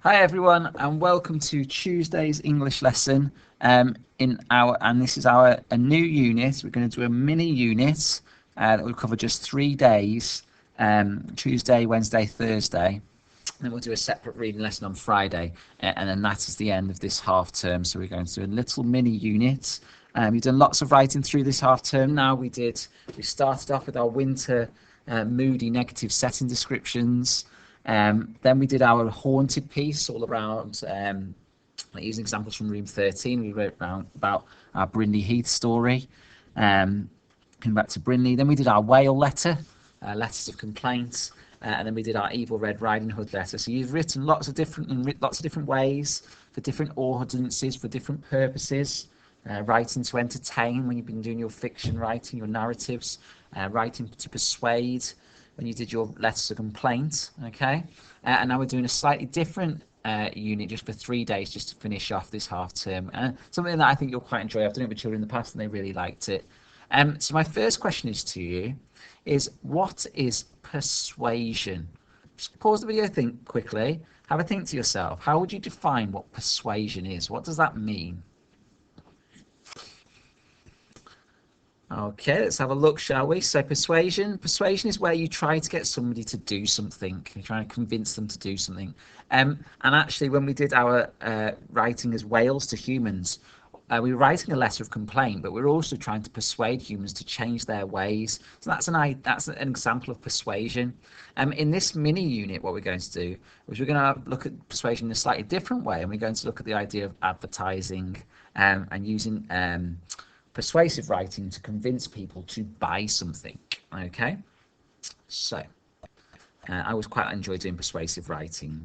Hi everyone, and welcome to Tuesday's English lesson. This is our a new unit. We're going to do a mini unit that will cover just 3 days: Tuesday, Wednesday, Thursday. And then we'll do a separate reading lesson on Friday, and then that is the end of this half term. So we're going to do a little mini unit. We've done lots of writing through this half term. We started off with our winter moody negative setting descriptions. Then we did our haunted piece all around, using examples from room 13. We wrote about our Brindley Heath story, coming back to Brindley. Then we did our whale letter, letters of complaints, and then we did our Evil Red Riding Hood letter. So you've written lots of different ways for different audiences, for different purposes. Writing to entertain when you've been doing your fiction writing, your narratives, writing to persuade when you did your letters of complaint, okay? And now we're doing a slightly different unit just for 3 days, just to finish off this half term. Something that I think you'll quite enjoy. I've done it with children in the past and they really liked it. So my first question is to you is, what is persuasion? Just pause the video, think quickly, have a think to yourself. How would you define what persuasion is? What does that mean? Okay, let's have a look, shall we? So persuasion is where you try to get somebody to do something. You try to convince them to do something. And actually, when we did our writing as whales to humans, we were writing a letter of complaint, but we were also trying to persuade humans to change their ways. So that's an example of persuasion. In this mini unit, what we're going to do is we're going to look at persuasion in a slightly different way, and we're going to look at the idea of advertising and using persuasive writing to convince people to buy something. Okay, so I always quite enjoy doing persuasive writing.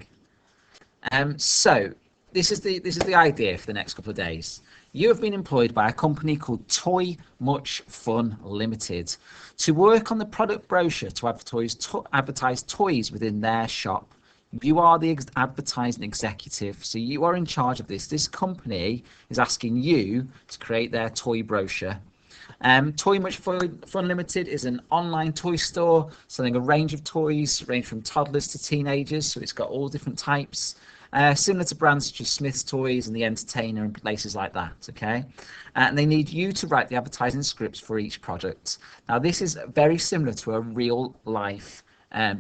So this is the idea for the next couple of days. You have been employed by a company called Toy Much Fun Limited to work on the product brochure to advertise toys within their shop. You are the advertising executive, so you are in charge of this. This company is asking you to create their toy brochure. Toy Much Fun Limited is an online toy store selling a range of toys, range from toddlers to teenagers, so it's got all different types, similar to brands such as Smith's Toys and The Entertainer and places like that, okay? And they need you to write the advertising scripts for each product. Now, this is very similar to a real-life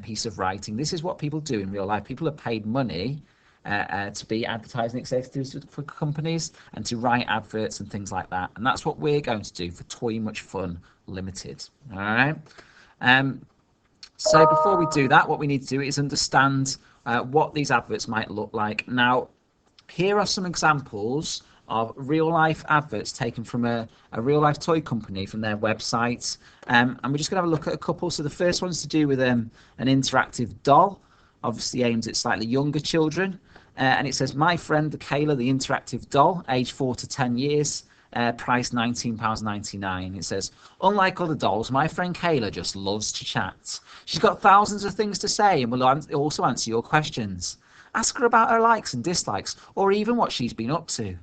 piece of writing. This is what people do in real life. People are paid money to be advertising executives for companies and to write adverts and things like that. And that's what we're going to do for Toy Much Fun Limited. All right. So before we do that, what we need to do is understand what these adverts might look like. Now, here are some examples of real-life adverts taken from a real-life toy company from their website, and we're just going to have a look at a couple. So the first one's to do with an interactive doll, obviously aimed at slightly younger children, and it says, "My friend the Kayla, the interactive doll, age 4 to 10 years, price £19.99. It says, "Unlike other dolls, my friend Kayla just loves to chat. She's got thousands of things to say and will also answer your questions. Ask her about her likes and dislikes, or even what she's been up to.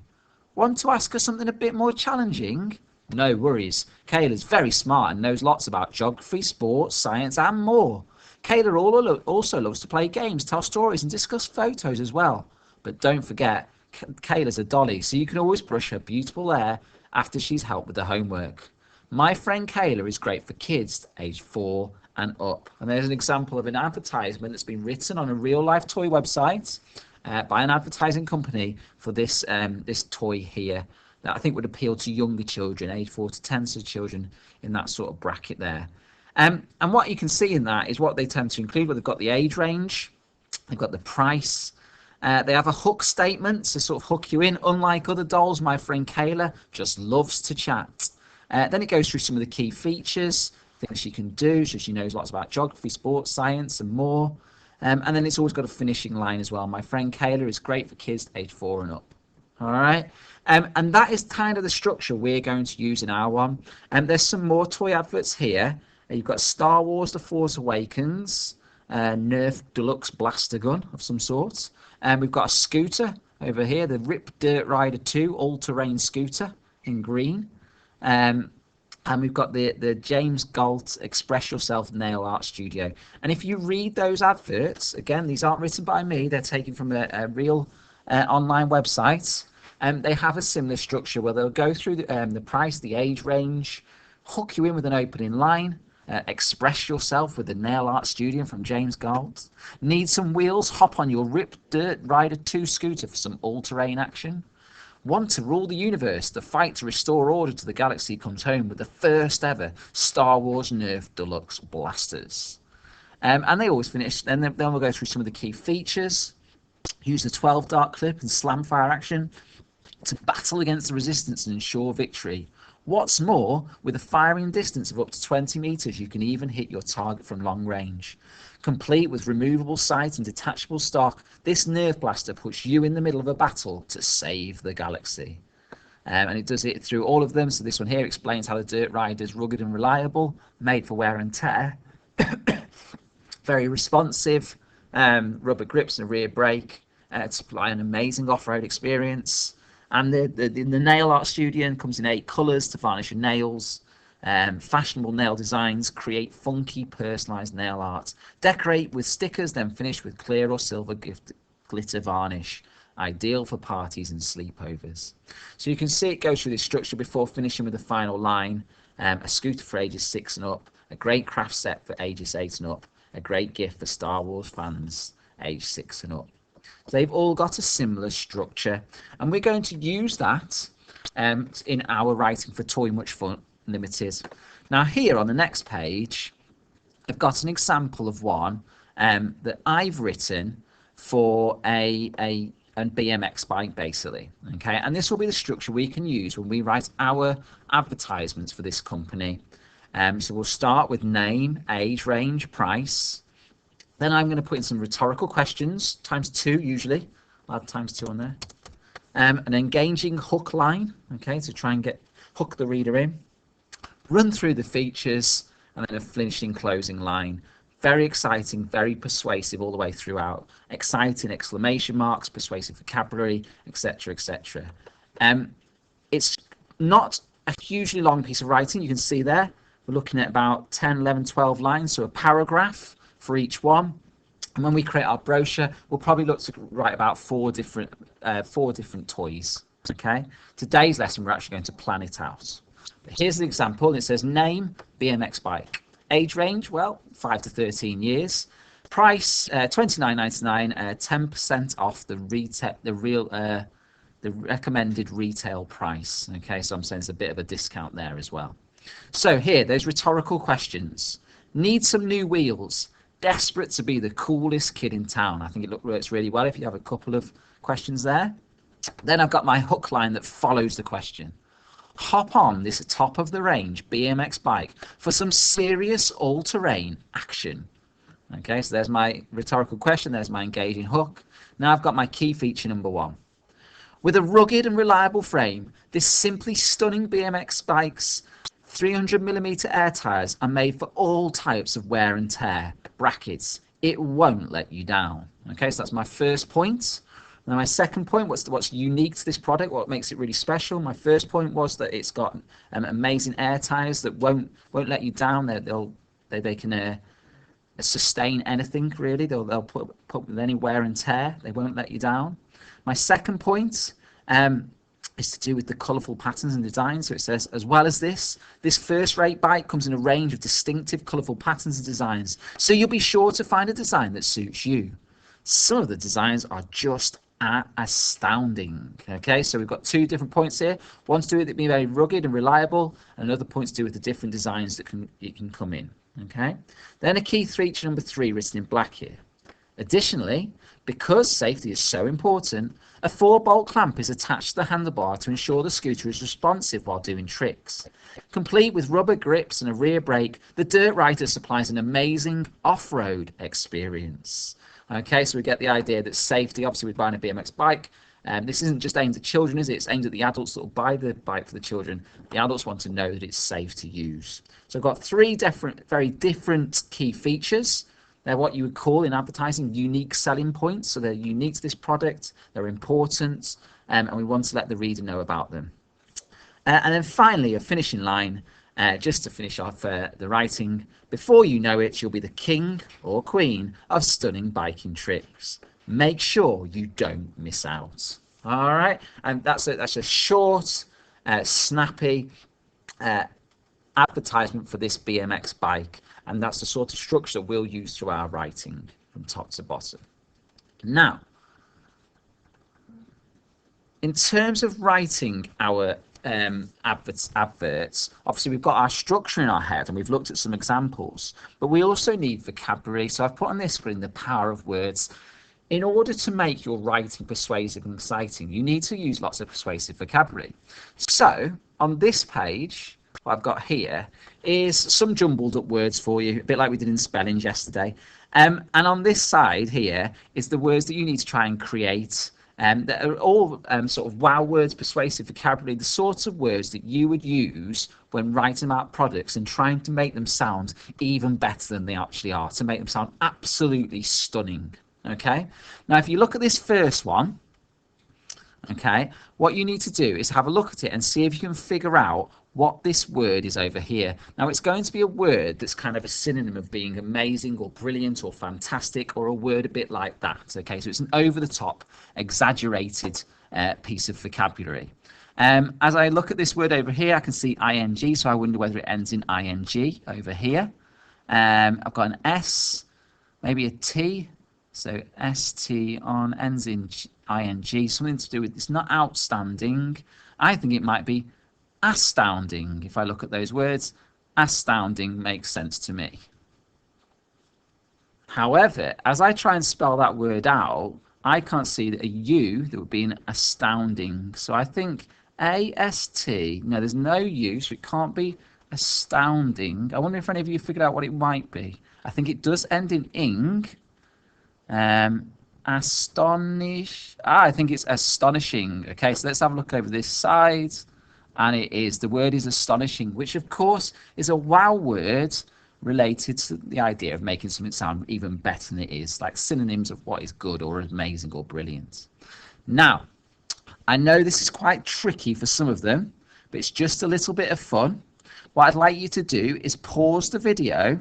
Want to ask her something a bit more challenging? No worries. Kayla's very smart and knows lots about geography, sports, science and more. Kayla also loves to play games, tell stories and discuss photos as well. But don't forget, Kayla's a dolly, so you can always brush her beautiful hair after she's helped with the homework. My friend Kayla is great for kids aged 4 and up." And there's an example of an advertisement that's been written on a real-life toy website by an advertising company for this toy here that I think would appeal to younger children, age 4 to 10, so children in that sort of bracket there. And what you can see in that is what they tend to include. Well, they've got the age range, they've got the price, they have a hook statement to sort of hook you in. "Unlike other dolls, my friend Kayla just loves to chat." Then it goes through some of the key features, things she can do, so she knows lots about geography, sports, science and more. And then it's always got a finishing line as well. "My friend Kayla is great for kids age 4 and up." All right. And that is kind of the structure we're going to use in our one. There's some more toy adverts here. You've got Star Wars The Force Awakens, Nerf Deluxe Blaster Gun of some sort. We've got a scooter over here, the Rip Dirt Rider 2 all-terrain scooter in green. And we've got the James Galt Express Yourself Nail Art Studio. And if you read those adverts, again, these aren't written by me, they're taken from a real online website. They have a similar structure where they'll go through the price, the age range, hook you in with an opening line, express yourself with the Nail Art Studio from James Galt. Need some wheels? Hop on your Rip Dirt Rider 2 scooter for some all-terrain action. Want to rule the universe? The fight to restore order to the galaxy comes home with the first ever Star Wars Nerf Deluxe blasters. And they always finish, and then we'll go through some of the key features. Use the 12 dart clip and slam fire action to battle against the resistance and ensure victory. What's more, with a firing distance of up to 20 meters, you can even hit your target from long range. Complete with removable sight and detachable stock, this Nerf blaster puts you in the middle of a battle to save the galaxy. And it does it through all of them. So this one here explains how the Dirt Rider is rugged and reliable, made for wear and tear, very responsive, rubber grips and a rear brake to supply an amazing off-road experience. And the Nail Art Studio comes in 8 colours to varnish your nails. Fashionable nail designs create funky, personalised nail art. Decorate with stickers, then finish with clear or silver glitter varnish. Ideal for parties and sleepovers. So you can see it goes through this structure before finishing with the final line. A scooter for ages 6 and up. A great craft set for ages 8 and up. A great gift for Star Wars fans age 6 and up. So they've all got a similar structure, and we're going to use that in our writing for Toy Much Fun Limited. Now here on the next page, I've got an example of one that I've written for a BMX bike, basically. Okay, and this will be the structure we can use when we write our advertisements for this company. So we'll start with name, age range, price. Then I'm going to put in some rhetorical questions, ×2 usually. I'll add ×2 on there. An engaging hook line, okay, to try and hook the reader in. Run through the features, and then a finishing closing line. Very exciting, very persuasive all the way throughout. Exciting exclamation marks, persuasive vocabulary, etc., etc. It's not a hugely long piece of writing. You can see there, we're looking at about 10, 11, 12 lines, so a paragraph for each one. And when we create our brochure, we'll probably look to write about four different toys. Okay. Today's lesson, we're actually going to plan it out. But here's the example, and it says name, BMX bike. Age range, well, 5 to 13 years. Price, $29.99, 10% off the recommended retail price. Okay, so I'm saying there's a bit of a discount there as well. So here, those rhetorical questions. Need some new wheels. Desperate to be the coolest kid in town. I think it works really well if you have a couple of questions there. Then I've got my hook line that follows the question. Hop on this top of the range BMX bike for some serious all-terrain action. Okay, so there's my rhetorical question, there's my engaging hook. Now I've got my key feature number 1. With a rugged and reliable frame, this simply stunning BMX bike's 300mm air tyres are made for all types of wear and tear. Brackets, it won't let you down. Okay, so that's my first point. Now my second point, what's unique to this product, what makes it really special? My first point was that it's got amazing air tyres that won't let you down. They can sustain anything really. They'll put with any wear and tear. They won't let you down. My second point is to do with the colourful patterns and designs. So it says, as well as this first-rate bike comes in a range of distinctive colourful patterns and designs. So you'll be sure to find a design that suits you. Some of the designs are just astounding. Okay, so we've got 2 different points here. One to do with it being very rugged and reliable, and another point to do with the different designs that it can come in. Okay, then a key feature number 3 written in black here. Additionally, because safety is so important, a 4-bolt clamp is attached to the handlebar to ensure the scooter is responsive while doing tricks. Complete with rubber grips and a rear brake, the Dirt Rider supplies an amazing off-road experience. Okay, so we get the idea that safety, obviously with buying a BMX bike, this isn't just aimed at children, is it? It's aimed at the adults that will buy the bike for the children. The adults want to know that it's safe to use. So I've got 3 very different key features. They're what you would call in advertising unique selling points. So they're unique to this product, they're important, and we want to let the reader know about them. And then finally, a finishing line. just to finish off the writing, before you know it, you'll be the king or queen of stunning biking trips. Make sure you don't miss out. All right, and that's a short, snappy advertisement for this BMX bike, and that's the sort of structure we'll use through our writing from top to bottom. Now, in terms of writing our adverts, obviously we've got our structure in our head and we've looked at some examples, but we also need vocabulary. So I've put on this screen the power of words. In order to make your writing persuasive and exciting, you need to use lots of persuasive vocabulary. So on this page, what I've got here is some jumbled up words for you, a bit like we did in spellings yesterday. And on this side here is the words that you need to try and create. That are all sort of wow words, persuasive vocabulary, the sorts of words that you would use when writing about products and trying to make them sound even better than they actually are, to make them sound absolutely stunning. Okay, now if you look at this first one, okay, what you need to do is have a look at it and see if you can figure out what this word is over here. Now it's going to be a word that's kind of a synonym of being amazing or brilliant or fantastic, or a word a bit like that. Okay, so it's an over the top, exaggerated piece of vocabulary. As I look at this word over here, I can see ing, so I wonder whether it ends in ing over here. I've got an S, maybe a T, so ST on ends in ing, something to do with, it's not outstanding. I think it might be astounding. If I look at those words, astounding makes sense to me. However, as I try and spell that word out, I can't see that a U that would be an astounding. So I think AST, no, there's no U, so it can't be astounding. I wonder if any of you figured out what it might be. I think it does end in ing. Astonish. I think it's astonishing. Okay, so let's have a look over this side. And it is, the word is astonishing, which of course is a wow word related to the idea of making something sound even better than it is, like synonyms of what is good or amazing or brilliant. Now, I know this is quite tricky for some of them, but it's just a little bit of fun. What I'd like you to do is pause the video,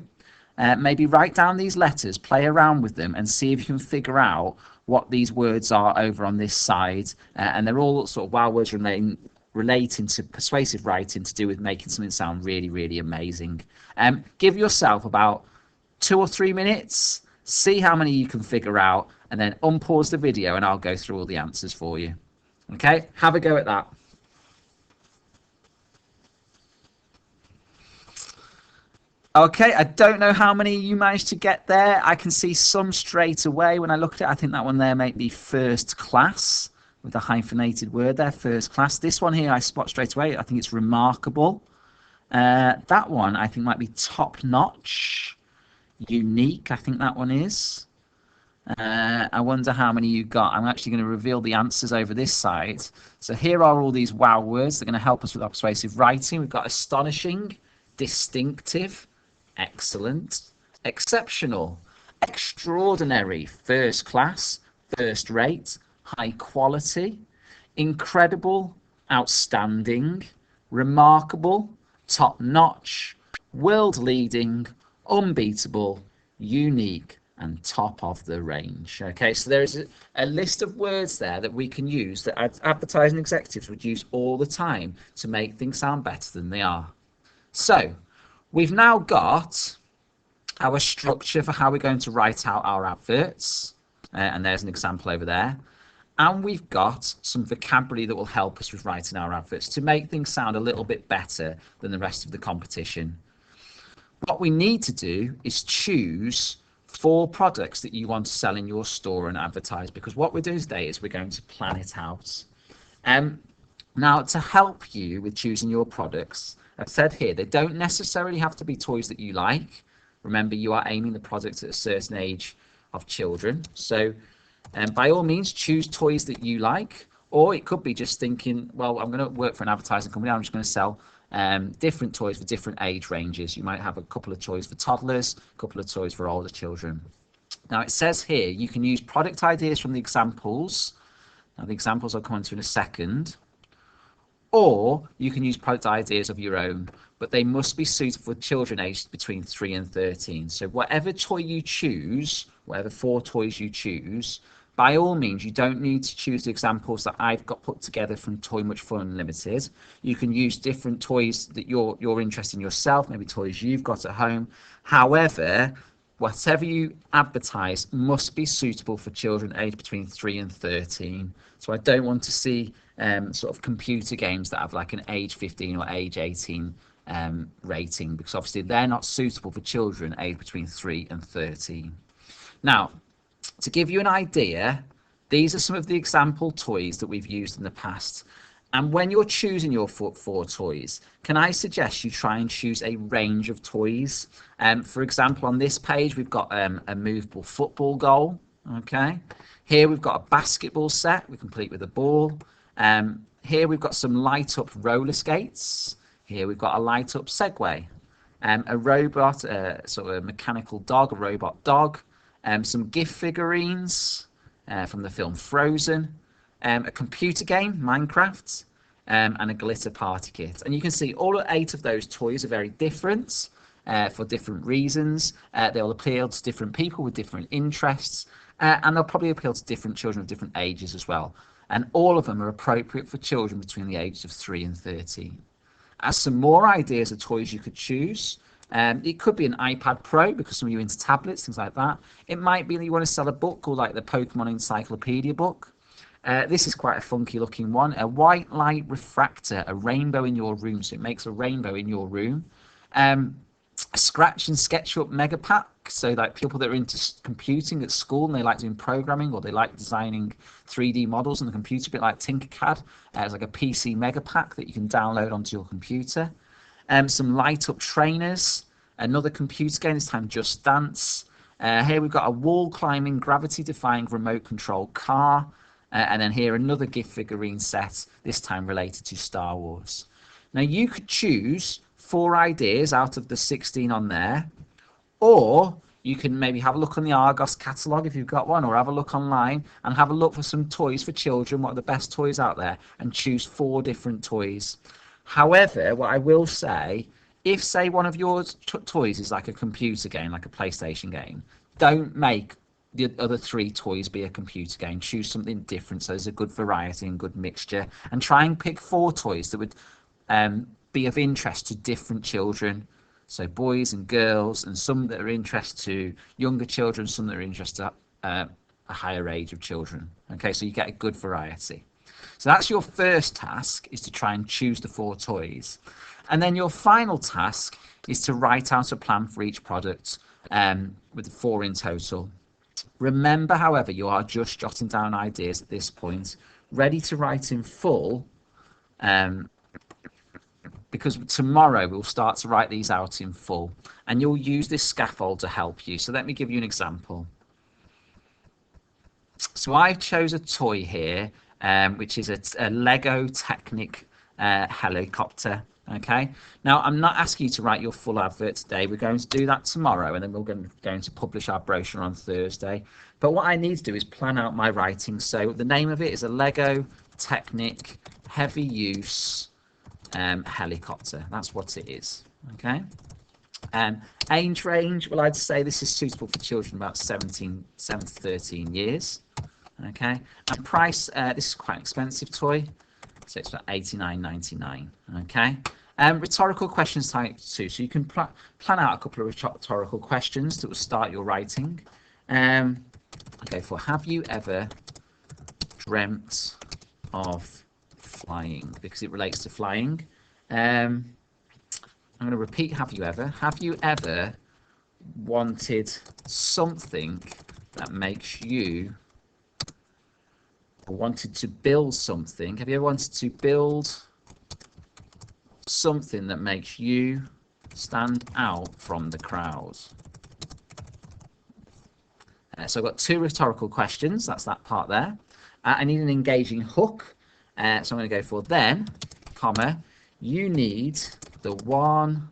maybe write down these letters, play around with them and see if you can figure out what these words are over on this side. And they're all sort of wow words relating to persuasive writing, to do with making something sound really, really amazing. Give yourself about 2 or 3 minutes, see how many you can figure out, and then unpause the video and I'll go through all the answers for you. Okay, have a go at that. Okay, I don't know how many you managed to get there. I can see some straight away when I look at it. I think that one there might be first class, with a hyphenated word there, first class. This one here I spot straight away. I think it's remarkable. That one I think might be top notch, unique. I think that one is. I wonder how many you got. I'm actually going to reveal the answers over this side. So here are all these wow words. They're going to help us with our persuasive writing. We've got astonishing, distinctive, excellent, exceptional, extraordinary, first class, first rate, high quality, incredible, outstanding, remarkable, top notch, world leading, unbeatable, unique, and top of the range. Okay, so there is a list of words there that we can use, that advertising executives would use all the time to make things sound better than they are. So we've now got our structure for how we're going to write out our adverts, and there's an example over there. And we've got some vocabulary that will help us with writing our adverts to make things sound a little bit better than the rest of the competition. What we need to do is choose 4 products that you want to sell in your store and advertise, because what we're doing today is we're going to plan it out. Now, to help you with choosing your products, I've said here, they don't necessarily have to be toys that you like. Remember, you are aiming the products at a certain age of children. So by all means, choose toys that you like, or it could be just thinking, well, I'm going to work for an advertising company. I'm just going to sell different toys for different age ranges. You might have a couple of toys for toddlers, a couple of toys for older children. Now, it says here you can use product ideas from the examples. Now, the examples I'll come on to in a second. or you can use product ideas of your own, but they must be suitable for children aged between 3 and 13. So whatever toy you choose, whatever 4 toys you choose, by all means, you don't need to choose the examples that I've got put together from Toy Much Fun Unlimited. You can use different toys that you're interested in yourself, maybe toys you've got at home. However, whatever you advertise must be suitable for children aged between 3 and 13. So I don't want to see sort of computer games that have like an age 15 or age 18 rating, because obviously they're not suitable for children aged between 3 and 13. Now, to give you an idea, these are some of the example toys that we've used in the past. And when you're choosing your 4 toys, can I suggest you try and choose a range of toys? For example, on this page, we've got a movable football goal. Okay. Here we've got a basketball set, we complete with a ball. Here we've got some light up roller skates. Here we've got a light up Segway. A robot, sort of a mechanical dog, a robot dog. Some gift figurines from the film Frozen, a computer game, Minecraft, and a glitter party kit. And you can see all 8 of those toys are very different for different reasons. They'll appeal to different people with different interests, and they'll probably appeal to different children of different ages as well. And all of them are appropriate for children between the ages of 3 and 13. As some more ideas of toys you could choose, it could be an iPad Pro, because some of you are into tablets, things like that. It might be that you want to sell a book, or like the Pokemon Encyclopedia book. This is quite a funky looking one. A white light refractor, a rainbow in your room, so it makes a rainbow in your room. A scratch and SketchUp mega pack, so like people that are into computing at school and they like doing programming, or they like designing 3D models on the computer, a bit like Tinkercad. It's like a PC mega pack that you can download onto your computer. Some light up trainers, another computer game, this time Just Dance. Here we've got a wall climbing, gravity defying remote control car. And then here another gift figurine set, this time related to Star Wars. Now you could choose 4 ideas out of the 16 on there, or you can maybe have a look on the Argos catalogue if you've got one, or have a look online and have a look for some toys for children, what are the best toys out there, and choose 4 different toys. However, what I will say, if say one of your toys is like a computer game, like a PlayStation game, don't make the other 3 toys be a computer game. Choose something different so there's a good variety and good mixture, and try and pick 4 toys that would be of interest to different children. So boys and girls, and some that are interest to younger children, some that are interested at a higher age of children. Okay, so you get a good variety. So that's your first task, is to try and choose the 4 toys. And then your final task is to write out a plan for each product, with 4 in total. Remember, however, you are just jotting down ideas at this point, ready to write in full, because tomorrow we'll start to write these out in full, and you'll use this scaffold to help you. So let me give you an example. So I've chose a toy here, which is a Lego Technic helicopter. Okay, now I'm not asking you to write your full advert today. We're going to do that tomorrow, and then we're going to publish our brochure on Thursday. But what I need to do is plan out my writing. So the name of it is a Lego Technic heavy use helicopter. That's what it is. Okay. Age range, well, I'd say this is suitable for children about 7 to 13 years. Okay, and price, this is quite an expensive toy, so it's about $89.99. Okay, rhetorical questions type 2, so you can plan out a couple of rhetorical questions that will start your writing. Okay, for have you ever dreamt of flying, because it relates to flying. I'm going to repeat have you ever wanted something that makes you, or wanted to build something, have you ever wanted to build something that makes you stand out from the crowd? So I've got 2 rhetorical questions, that's that part there. I need an engaging hook, so I'm going to go for then, comma, you need the one,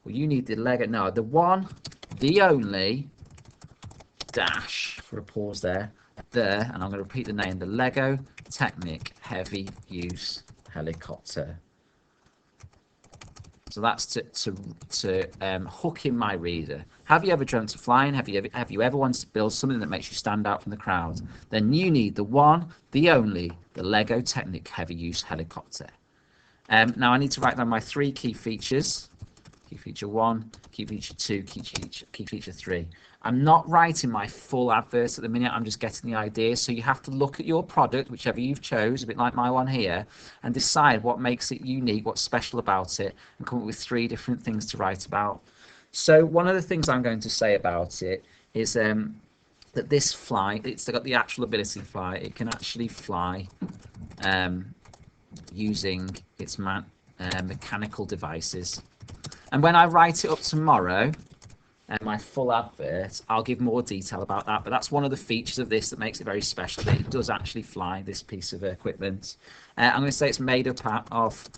well, you need the Lego, no, the one, the only, dash, for a pause there, and I'm going to repeat the name, the Lego Technic Heavy Use helicopter. So that's to hook in my reader. Have you ever dreamt of flying? Have you ever wanted to build something that makes you stand out from the crowd? Then you need the one, the only, the Lego Technic heavy use helicopter. Now I need to write down my 3 key features. Key feature 1, key feature 2, key feature 3. I'm not writing my full advert at the minute, I'm just getting the ideas. So you have to look at your product, whichever you've chose, a bit like my one here, and decide what makes it unique, what's special about it, and come up with 3 different things to write about. So one of the things I'm going to say about it is that this fly, it's got the actual ability to fly. It can actually fly using its mechanical devices. And when I write it up tomorrow, my full advert, I'll give more detail about that. But that's one of the features of this that makes it very special, that it does actually fly, this piece of equipment. I'm going to say it's made up of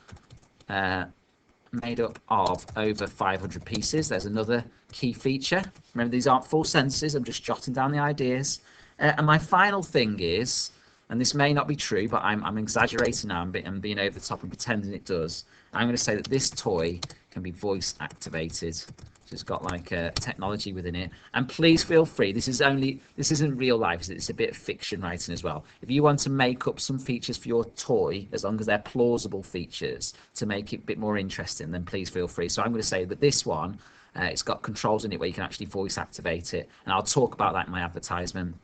over 500 pieces. There's another key feature. Remember, these aren't full sentences. I'm just jotting down the ideas. And my final thing is, and this may not be true, but I'm exaggerating now and being over the top and pretending it does. I'm going to say that this toy can be voice activated. So it's got like technology within it. And please feel free. This isn't real life. It's a bit of fiction writing as well. If you want to make up some features for your toy, as long as they're plausible features to make it a bit more interesting, then please feel free. So I'm going to say that this one, it's got controls in it where you can actually voice activate it. And I'll talk about that in my advertisement.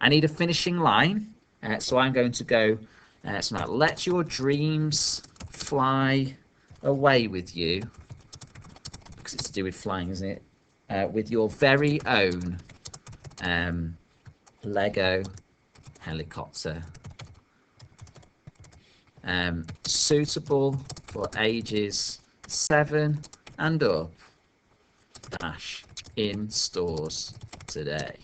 I need a finishing line. So I'm going to go something like, let your dreams fly away with you, because it's to do with flying, isn't it? With your very own Lego helicopter. Suitable for ages 7 and up. Dash in stores today.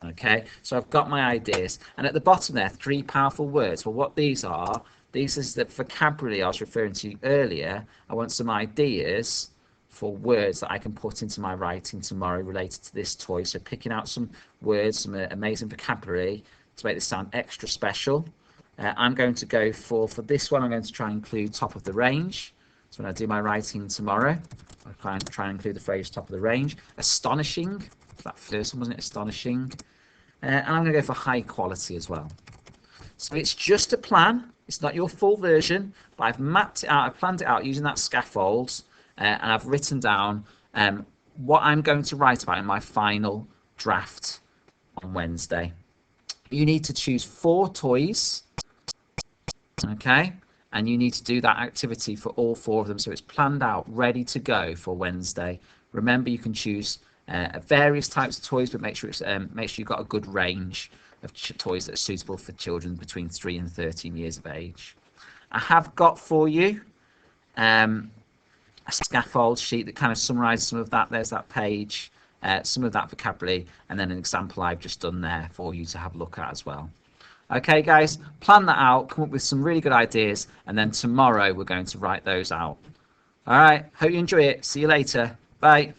Okay, so I've got my ideas, and at the bottom there, 3 powerful words. Well, what these is the vocabulary I was referring to earlier. I want some ideas for words that I can put into my writing tomorrow related to this toy. So picking out some words, some amazing vocabulary to make this sound extra special. I'm going to go for this one, I'm going to try and include top of the range. So when I do my writing tomorrow, I'll try and include the phrase top of the range. Astonishing, that first one, wasn't it? Astonishing. And I'm going to go for high quality as well. So it's just a plan. It's not your full version, but I've mapped it out, I've planned it out using that scaffold, and I've written down what I'm going to write about in my final draft on Wednesday. You need to choose 4 toys, okay? And you need to do that activity for all 4 of them, so it's planned out, ready to go for Wednesday. Remember, you can choose various types of toys, but make sure you've got a good range of toys that are suitable for children between 3 and 13 years of age. I have got for you a scaffold sheet that kind of summarises some of that. There's that page, some of that vocabulary, and then an example I've just done there for you to have a look at as well. Okay, guys, plan that out, come up with some really good ideas, and then tomorrow we're going to write those out. All right, hope you enjoy it. See you later. Bye.